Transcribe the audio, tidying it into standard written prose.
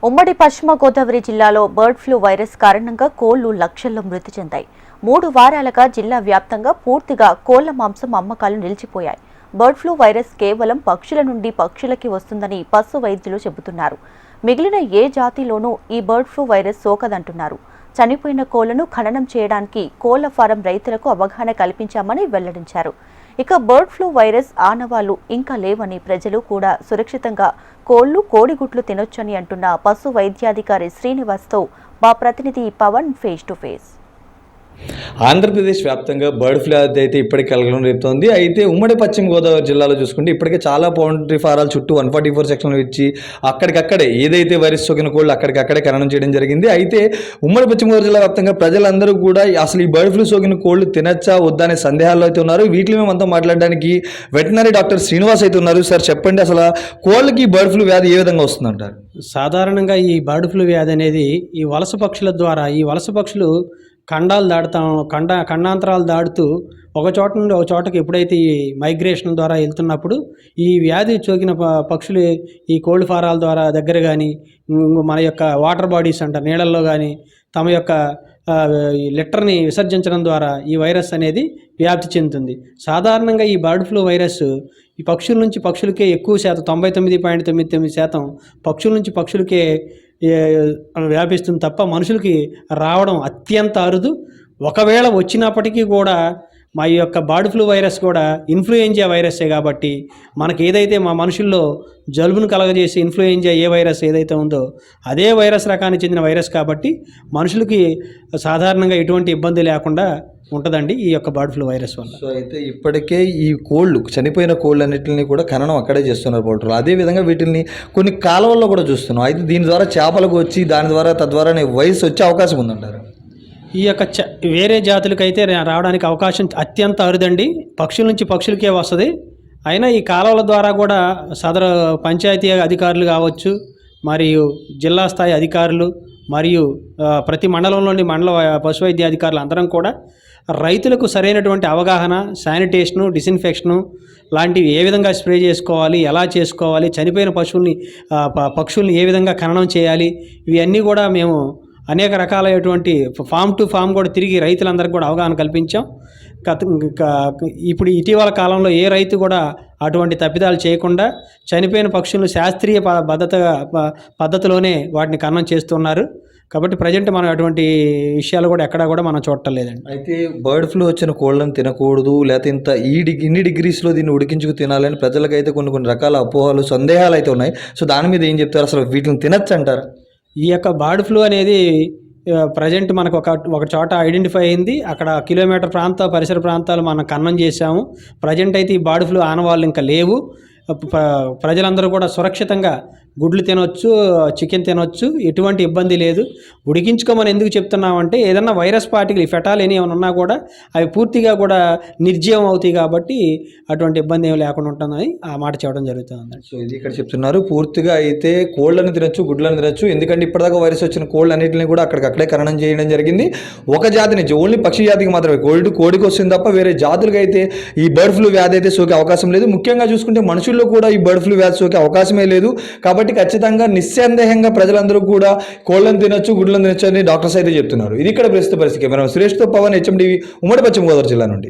ఉమ్మడి పశ్చిమ గోదావరి జిల్లాలో బర్డ్ ఫ్లూ వైరస్ కారణంగా కోళ్లు లక్షల్లో మృతి చెందాయి. 3 వారాలుగా జిల్లా వ్యాప్తంగా పూర్తిగా కోళ్ల మాంసం అమ్మకాలు నిలిచిపోయాయి. బర్డ్ ఫ్లూ వైరస్ కేవలం పక్షుల నుండి పక్షులకి వస్తుందని పశు వైద్యులు చెబుతున్నారు. మిగిలిన ఏ జాతిలోనూ ఈ బర్డ్ ఫ్లూ వైరస్ సోకదంటున్నారు. చనిపోయిన కోళ్లను ఖననం చేయడానికి కోళ్ల ఫారం రైతులకు అవగాహన కల్పించామని వెల్లడించారు. ఇక బర్డ్ ఫ్లూ వైరస్ ఆనవాళ్లు ఇంకా లేవని ప్రజలు కూడా సురక్షితంగా కోళ్లు కోడిగుడ్లు తినొచ్చని అంటున్న పశు వైద్యాధికారి శ్రీనివాస్తో మా ప్రతినిధి Pavan face to face. Andhra Pradesh వ్యాప్తంగా బర్డ్ ఫ్లూ అయితే ఇప్పటికే కలగడం రేపుతోంది. అయితే ఉమ్మడి పశ్చిమ గోదావరి జిల్లాలో చూసుకుంటే ఇప్పటికే చాలా పౌల్ట్రీ ఫారాల చుట్టూ 144 సెక్షన్లు ఇచ్చి అక్కడికక్కడే ఏదైతే వైరస్ సోకిన కోళ్ళు అక్కడికక్కడే ఖననం చేయడం జరిగింది. అయితే ఉమ్మడి పశ్చిమ గోదావరి జిల్లా వ్యాప్తంగా ప్రజలందరూ కూడా అసలు ఈ బర్డ్ ఫ్లూ సోకిన కోళ్ళు తినచ్చా వద్దా అనే సందేహాల్లో అయితే ఉన్నారు. వీటిలో మేమంతా మాట్లాడడానికి వెటనరీ డాక్టర్ శ్రీనివాస్ అయితే ఉన్నారు. సార్ చెప్పండి, అసలు కోళ్ళకి బర్డ్ ఫ్లూ వ్యాధి ఏ విధంగా వస్తుందంటారు? సాధారణంగా ఈ బర్డ్ ఫ్లూ వ్యాధి అనేది ఈ వలస పక్షుల ద్వారా, ఈ వలస పక్షులు ఖండాలు దాటుతాం ఖండాంతరాలు దాటుతూ ఒక చోట నుండి ఒక చోటకి ఎప్పుడైతే ఈ మైగ్రేషన్ ద్వారా వెళ్తున్నప్పుడు ఈ వ్యాధి సోకిన పక్షులు ఈ కోళ్ళ ఫారాల ద్వారా దగ్గర కానీ మన యొక్క వాటర్ బాడీస్ అంటారు నీళ్ళల్లో కానీ తమ యొక్క లిటర్ని విసర్జించడం ద్వారా ఈ వైరస్ అనేది వ్యాప్తి చెందుతుంది. సాధారణంగా ఈ బర్డ్ ఫ్లూ వైరస్ ఈ పక్షుల నుంచి పక్షులకే ఎక్కువ శాతం 99.99% పక్షుల నుంచి పక్షులకే వ్యాపిస్తుంది తప్ప మనుషులకి రావడం అత్యంత అరుదు. ఒకవేళ వచ్చినప్పటికీ కూడా మా యొక్క బర్డ్ ఫ్లూ వైరస్ కూడా ఇన్ఫ్లుయెంజా వైరస్సే కాబట్టి మనకి ఏదైతే మా మనుషుల్లో జలుబును కలగజేసి ఇన్ఫ్లుయెంజా ఏ వైరస్ ఏదైతే ఉందో అదే వైరస్ రకానికి చెందిన వైరస్ కాబట్టి మనుషులకి సాధారణంగా ఎటువంటి ఇబ్బంది లేకుండా ఉంటుందండి ఈ యొక్క బర్డ్ ఫ్లూ వైరస్ వల్ల. సో అయితే ఇప్పటికే ఈ కోళ్ళు చనిపోయిన కోళ్ళు అన్నింటినీ కూడా ఖననం అక్కడే చేస్తున్నారు పౌల్ట్రీలు. అదేవిధంగా వీటిని కొన్ని కాలువల్లో కూడా చూస్తున్నాం. అయితే దీని ద్వారా చేపలకు వచ్చి దాని ద్వారా తద్వారానే వైరస్ వచ్చే అవకాశం ఉందంటారు. ఈ యొక్క వేరే జాతులకైతే రావడానికి అవకాశం అత్యంత అరుదండి. పక్షుల నుంచి పక్షులకే వస్తుంది. అయినా ఈ కాలువల ద్వారా కూడా సదరు పంచాయతీ అధికారులు కావచ్చు, మరియు జిల్లా స్థాయి అధికారులు, మరియు ప్రతి మండలంలోని మండల పశు వైద్య అధికారులు అందరం కూడా రైతులకు సరైనటువంటి అవగాహన, శానిటేషను, డిస్ఇన్ఫెక్షను లాంటివి ఏ విధంగా స్ప్రే చేసుకోవాలి, ఎలా చేసుకోవాలి, చనిపోయిన పక్షుల్ని ఏ విధంగా ఖననం చేయాలి, ఇవన్నీ కూడా మేము అనేక రకాలైనటువంటి ఫామ్ టు ఫామ్ కూడా తిరిగి రైతులందరికీ కూడా అవగాహన కల్పించాం. ఇప్పుడు ఇటీవల కాలంలో ఏ రైతు కూడా అటువంటి తప్పిదాలు చేయకుండా చనిపోయిన పక్షులను శాస్త్రీయ పద్ధతిలోనే వాటిని ఖననం చేస్తున్నారు. కాబట్టి ప్రజెంట్ మనం అటువంటి విషయాలు కూడా ఎక్కడా కూడా మనం చూడటం లేదండి. అయితే బర్డ్ ఫ్లూ వచ్చిన కోళ్ళని తినకూడదు, లేకపోతే ఇన్ని డిగ్రీస్లో దీన్ని ఉడికించుకు తినాలని ప్రజలకైతే కొన్ని రకాల అపోహలు, సందేహాలు అయితే ఉన్నాయి. సో దాని మీద ఏం చెప్తారు? అసలు వీటిని తినచ్చు అంటారు? ఈ యొక్క బర్డ్ ఫ్లూ అనేది ప్రజెంట్ మనకు ఒక చోట ఐడెంటిఫై అయింది. అక్కడ కిలోమీటర్ పరిసర ప్రాంతాలు మనం ఖననం చేశాము. ప్రజెంట్ అయితే ఈ బర్డ్ ఫ్లూ ఆనవాళ్ళు ఇంకా లేవు. ప్రజలందరూ కూడా సురక్షితంగా గుడ్లు తినొచ్చు, చికెన్ తినొచ్చు, ఎటువంటి ఇబ్బంది లేదు. ఉడికించుకోమని ఎందుకు చెప్తున్నామంటే ఏదన్నా వైరస్ పార్టికల్ ఫెటాల్ ఏమైనా ఉన్నా కూడా అవి పూర్తిగా కూడా నిర్జీవం అవుతాయి కాబట్టి అటువంటి ఇబ్బంది ఏమి లేకుండా ఉంటుందని ఆ మాట చెప్పడం జరుగుతుంది. సో ఇది ఇక్కడ చెప్తున్నారు. పూర్తిగా అయితే కోళ్ళని తినొచ్చు, గుడ్లను తినొచ్చు. ఎందుకంటే ఇప్పటిదాకా వైరస్ వచ్చిన కోళ్ళు అన్నింటినీ కూడా అక్కడికక్కడే ఖననం చేయడం జరిగింది. ఒక జాతి నుంచి ఓన్లీ పక్షి జాతికి మాత్రమే కోడికి వస్తుంది తప్ప వేరే జాతులకి అయితే ఈ బర్డ్ ఫ్లూ వ్యాధి అయితే సోకే అవకాశం లేదు. ముఖ్యంగా చూసుకుంటే మనుషుల్లో కూడా ఈ బర్డ్ ఫ్లూ వ్యాధి సోకే అవకాశమే లేదు. కాబట్టి ఖచ్చితంగా నిస్సందేహంగా ప్రజలందరూ కూడా కోళ్ళను తినొచ్చు, గుడ్లను తినొచ్చు అని డాక్టర్స్ అయితే చెప్తున్నారు. ఇది ఇక్కడ ప్రస్తుత పరిస్థితి. మనం సురేష్తో పవన్, HMTV, ఉమ్మడి పశ్చిమ గోదావరి జిల్లా నుండి.